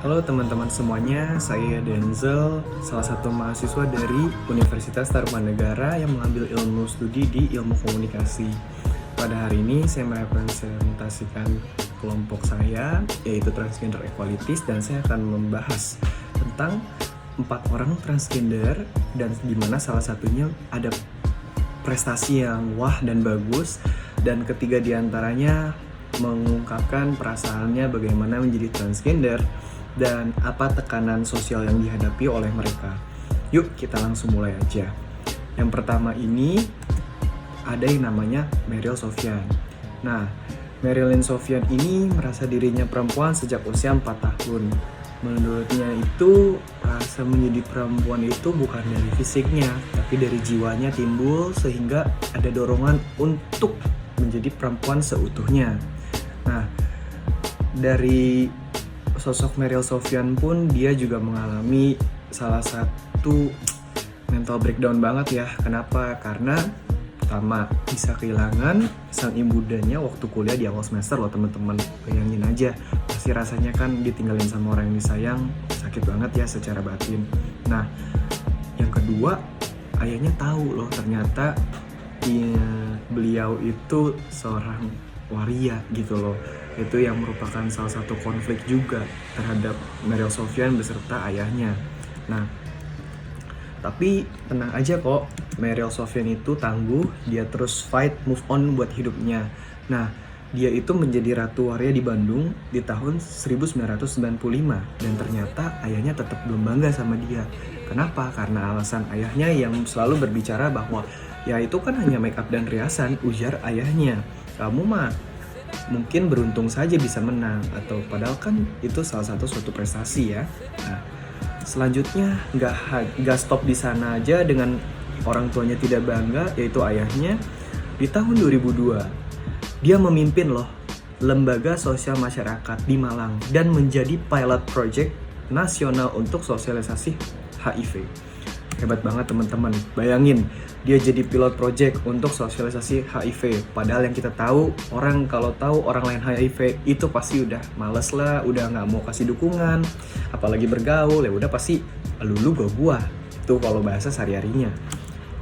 Halo teman-teman semuanya, saya Denzel, salah satu mahasiswa dari Universitas Tarumanegara yang mengambil ilmu studi di ilmu komunikasi. Pada hari ini saya merepresentasikan kelompok saya, yaitu Transgender Equalities, dan saya akan membahas tentang 4 orang transgender dan dimana salah satunya ada prestasi yang wah dan bagus, dan ketiga diantaranya mengungkapkan perasaannya bagaimana menjadi transgender dan apa tekanan sosial yang dihadapi oleh mereka. Yuk kita langsung mulai aja. Yang pertama ini ada yang namanya Meryl Sofyan. Nah, Marilyn Sofyan ini merasa dirinya perempuan sejak usia 4 tahun. Menurutnya itu rasa menjadi perempuan itu bukan dari fisiknya, tapi dari jiwanya timbul sehingga ada dorongan untuk menjadi perempuan seutuhnya. Nah, dari sosok Meryl Sofyan pun dia juga mengalami salah satu mental breakdown banget ya. Kenapa? Karena pertama bisa kehilangan sang ibundanya waktu kuliah di awal semester loh teman-teman. Bayangin aja, pasti rasanya kan ditinggalin sama orang yang disayang, sakit banget ya secara batin. Nah, yang kedua, ayahnya tahu loh ternyata beliau itu seorang waria gitu loh. Itu yang merupakan salah satu konflik juga terhadap Meryl Sofyan beserta ayahnya. Nah, tapi tenang aja kok, Meryl Sofyan itu tangguh, dia terus fight, move on buat hidupnya. Nah, dia itu menjadi Ratu Waria di Bandung di tahun 1995 dan ternyata ayahnya tetap belum bangga sama dia. Kenapa? Karena alasan ayahnya yang selalu berbicara bahwa ya itu kan hanya make up dan riasan, ujar ayahnya. Kamu mah mungkin beruntung saja bisa menang, atau padahal kan itu salah satu suatu prestasi ya. Nah, selanjutnya nggak stop di sana aja dengan orang tuanya tidak bangga, yaitu ayahnya. Di tahun 2002 dia memimpin loh lembaga sosial masyarakat di Malang dan menjadi pilot project nasional untuk sosialisasi HIV. Hebat banget teman-teman. Bayangin, dia jadi pilot project untuk sosialisasi HIV. Padahal yang kita tahu, orang kalau tahu orang lain HIV itu pasti udah males lah, udah nggak mau kasih dukungan, apalagi bergaul, ya udah pasti lu gua. Itu kalau bahasa sehari-harinya.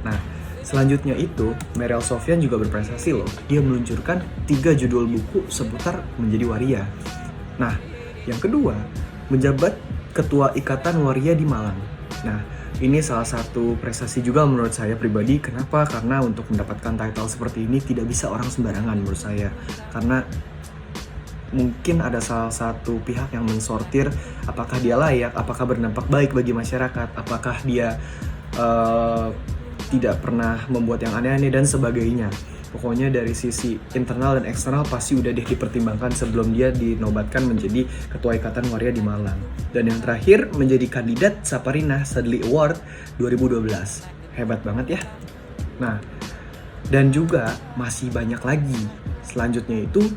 Nah, selanjutnya itu Meryl Sofyan juga berprestasi loh. Dia meluncurkan 3 judul buku seputar menjadi waria. Nah, yang kedua, menjabat Ketua Ikatan Waria di Malang. Nah, ini salah satu prestasi juga menurut saya pribadi. Kenapa? Karena untuk mendapatkan title seperti ini tidak bisa orang sembarangan menurut saya. Karena mungkin ada salah satu pihak yang mensortir apakah dia layak, apakah berdampak baik bagi masyarakat, apakah dia tidak pernah membuat yang aneh-aneh dan sebagainya. Pokoknya dari sisi internal dan eksternal pasti udah deh dipertimbangkan sebelum dia dinobatkan menjadi Ketua Ikatan Waria di Malang. Dan yang terakhir menjadi kandidat Saparina Sadli Award 2012. Hebat banget ya. Nah, dan juga masih banyak lagi. Selanjutnya itu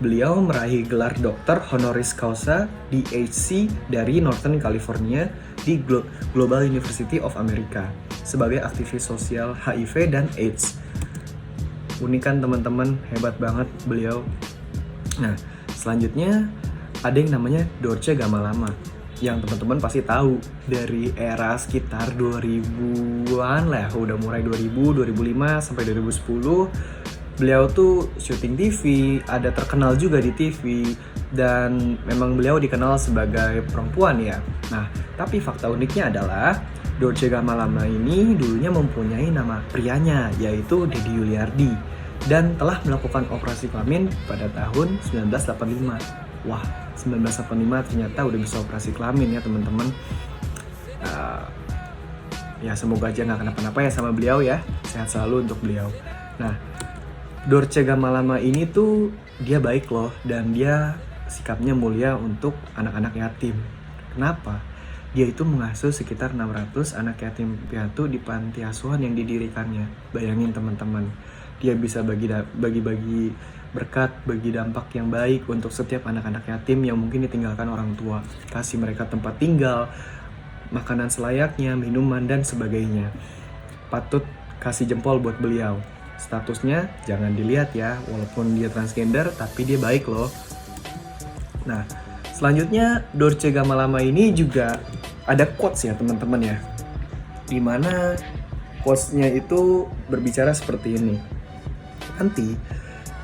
beliau meraih gelar dokter honoris causa di HC dari Northern California di Global University of America sebagai aktivis sosial HIV dan AIDS. Unik kan teman-teman, hebat banget beliau. Nah, selanjutnya ada yang namanya Dorce Gamalama, yang teman-teman pasti tahu dari era sekitar 2000-an lah, udah mulai 2000, 2005 sampai 2010. Beliau tuh syuting TV, ada terkenal juga di TV, dan memang beliau dikenal sebagai perempuan ya. Nah, tapi fakta uniknya adalah Dorce Gamalama ini dulunya mempunyai nama prianya, yaitu Deddy Yuliardi, dan telah melakukan operasi kelamin pada tahun 1985. Wah, 1985 ternyata udah bisa operasi kelamin ya teman-teman. Ya semoga aja nggak kenapa-napa ya sama beliau ya. Sehat selalu untuk beliau. Nah, Dorce Gamalama ini tuh dia baik loh, dan dia sikapnya mulia untuk anak-anak yatim. Kenapa? Dia itu mengasuh sekitar 600 anak yatim piatu di panti asuhan yang didirikannya. Bayangin teman-teman, dia bisa bagi-bagi berkat, bagi dampak yang baik untuk setiap anak-anak yatim yang mungkin ditinggalkan orang tua. Kasih mereka tempat tinggal, makanan selayaknya, minuman, dan sebagainya. Patut kasih jempol buat beliau. Statusnya jangan dilihat ya, walaupun dia transgender, tapi dia baik loh. Nah, Selanjutnya, Dolce Gabbana ini juga ada quotes ya teman-teman ya. Dimana quotes-nya itu berbicara seperti ini. Nanti,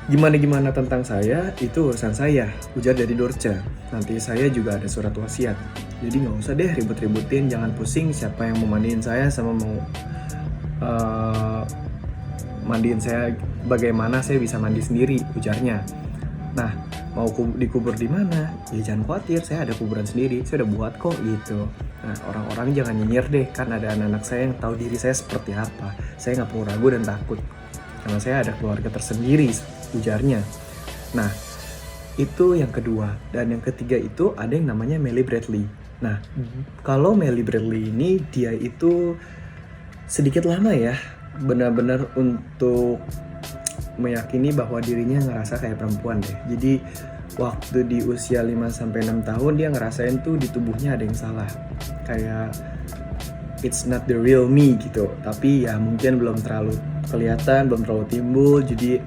gimana-gimana tentang saya, itu urusan saya, ujar dari Dolce. Nanti saya juga ada surat wasiat. Jadi nggak usah deh ribut-ributin, jangan pusing siapa yang mau mandiin saya sama mau mandiin saya, bagaimana saya bisa mandi sendiri, ujarnya. Nah, mau dikubur di mana? Ya jangan khawatir, saya ada kuburan sendiri, saya udah buat kok gitu. Nah, orang-orang jangan nyinyir deh, kan ada anak-anak saya yang tahu diri saya seperti apa. Saya nggak perlu ragu dan takut, karena saya ada keluarga tersendiri, ujarnya. Nah, itu yang kedua. Dan yang ketiga itu ada yang namanya Melly Bradley. Nah, kalau Melly Bradley ini dia itu sedikit lama ya, benar-benar untuk meyakini bahwa dirinya ngerasa kayak perempuan deh. Jadi waktu di usia 5-6 tahun dia ngerasain tuh di tubuhnya ada yang salah. Kayak it's not the real me gitu. Tapi ya mungkin belum terlalu kelihatan, belum terlalu timbul. Jadi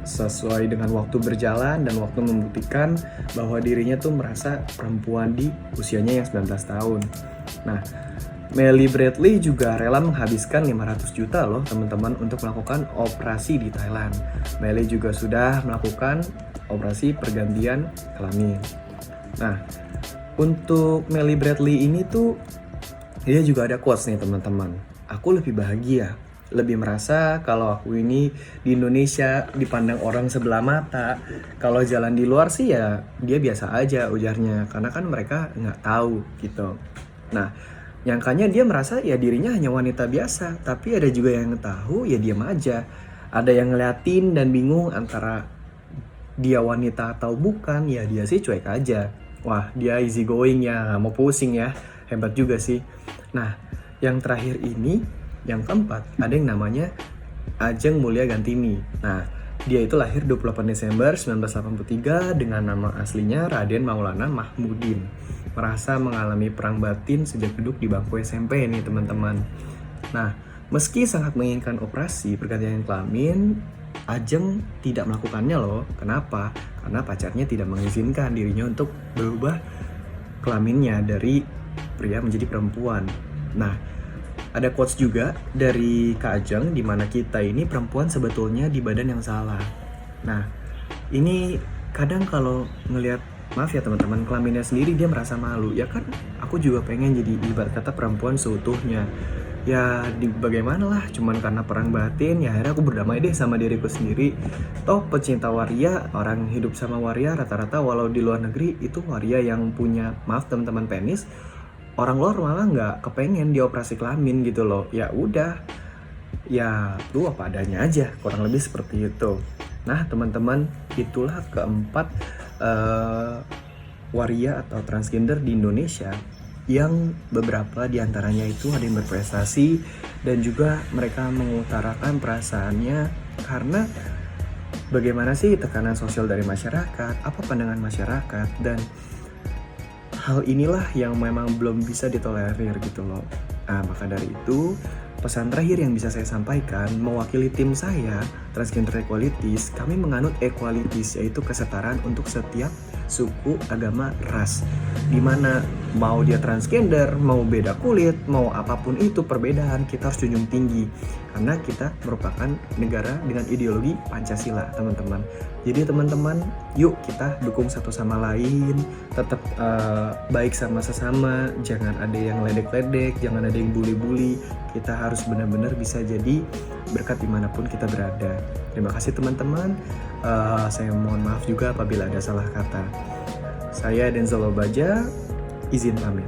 sesuai dengan waktu berjalan dan waktu membuktikan bahwa dirinya tuh merasa perempuan di usianya yang 19 tahun. Nah, Melly Bradley juga rela menghabiskan 500 juta loh teman-teman untuk melakukan operasi di Thailand. Melly juga sudah melakukan operasi pergantian kelamin. Nah, untuk Melly Bradley ini tuh dia juga ada quotes nih teman-teman. Aku lebih bahagia, lebih merasa kalau aku ini di Indonesia dipandang orang sebelah mata. Kalau jalan di luar sih ya dia biasa aja, ujarnya, karena kan mereka nggak tahu gitu. Nah, nyangkanya dia merasa ya dirinya hanya wanita biasa, tapi ada juga yang tahu ya diam aja. Ada yang ngeliatin dan bingung antara dia wanita atau bukan, ya dia sih cuek aja. Wah, dia easy going ya, nggak mau pusing ya, hebat juga sih. Nah, yang terakhir ini, yang keempat, ada yang namanya Ajeng Mulia Gantini. Nah, dia itu lahir 28 Desember 1983 dengan nama aslinya Raden Maulana Mahmudin. Merasa mengalami perang batin sejak duduk di bangku SMP nih teman-teman. Nah, meski sangat menginginkan operasi pergantian kelamin, Ajeng tidak melakukannya loh. Kenapa? Karena pacarnya tidak mengizinkan dirinya untuk berubah kelaminnya dari pria menjadi perempuan. Nah, ada quotes juga dari Kak Ajeng di mana kita ini perempuan sebetulnya di badan yang salah. Nah, ini kadang kalau ngelihat, maaf ya teman-teman, kelaminnya sendiri dia merasa malu. Ya kan aku juga pengen jadi ibarat kata perempuan seutuhnya. Ya bagaimana lah, cuman karena perang batin ya akhirnya aku berdamai deh sama diriku sendiri. Toh pecinta waria, orang hidup sama waria rata-rata walau di luar negeri itu waria yang punya, maaf teman-teman, penis. Orang luar malah nggak kepengen dioperasi kelamin gitu loh. Ya udah, ya lu apa adanya aja, kurang lebih seperti itu. Nah teman-teman, itulah keempat waria atau transgender di Indonesia yang beberapa diantaranya itu ada yang berprestasi dan juga mereka mengutarakan perasaannya karena bagaimana sih tekanan sosial dari masyarakat, apa pandangan masyarakat, dan hal inilah yang memang belum bisa ditolerir gitu loh. Nah, maka dari itu, pesan terakhir yang bisa saya sampaikan, mewakili tim saya, Transgender Equalities, kami menganut equalities, yaitu kesetaraan untuk setiap suku, agama, ras. Dimana mau dia transgender, mau beda kulit, mau apapun itu perbedaan, kita harus junjung tinggi. Karena kita merupakan negara dengan ideologi Pancasila, teman-teman. Jadi teman-teman, yuk kita dukung satu sama lain, tetap baik sama sesama, jangan ada yang ledek-ledek, jangan ada yang bully-bully. Kita harus benar-benar bisa jadi berkat dimanapun kita berada. Terima kasih teman-teman. Saya mohon maaf juga apabila ada salah kata. Saya Denzel Obaja, izin pamit.